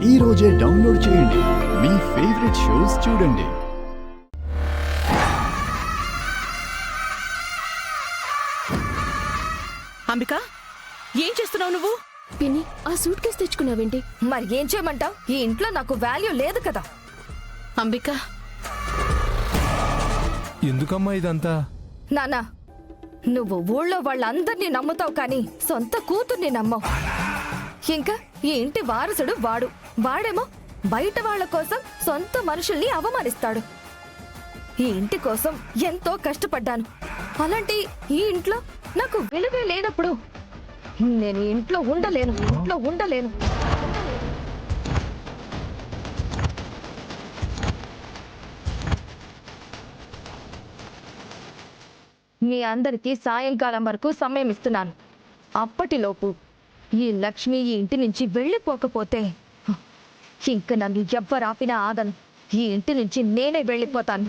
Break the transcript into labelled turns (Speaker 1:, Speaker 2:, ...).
Speaker 1: ఈ రోజే డౌన్లోడ్ చేయండి. మీ ఫేవరెట్ షోస్ చూడండి.
Speaker 2: అంబిక, ఏం చేస్తున్నావు నువ్వు?
Speaker 3: పిన్ని, ఆ సూట్ కేసు తెచ్చుకున్నావేంటి?
Speaker 4: మరి ఏం చేయమంటావు? ఈ ఇంట్లో నాకు వాల్యూ లేదు కదా.
Speaker 2: అంబిక,
Speaker 5: ఎందుకమ్మా ఇదంతా?
Speaker 4: నానా, నువ్వు ఊళ్ళో వాళ్ళందరినీ నమ్ముతావు కానీ సొంత కూతుర్ని నమ్మవు. ఇంకా ఈ ఇంటి వారసుడు వాడేమో బయట వాళ్ళ కోసం సొంత మనుషుల్ని అవమానిస్తాడు. ఈ ఇంటి కోసం ఎంతో కష్టపడ్డాను. అలాంటి ఈ ఇంట్లో నాకు విలువే లేనప్పుడు నేను ఇంట్లో ఉండలేను. మీ అందరికీ సాయంకాలం వరకు సమయం ఇస్తున్నాను. అప్పటిలోపు ఈ లక్ష్మి ఈ ఇంటి నుంచి వెళ్ళిపోకపోతే ఇంక నన్ను ఎవ్వరాపినా ఆగను. ఈ ఇంటి నుంచి నేనే వెళ్ళిపోతాను.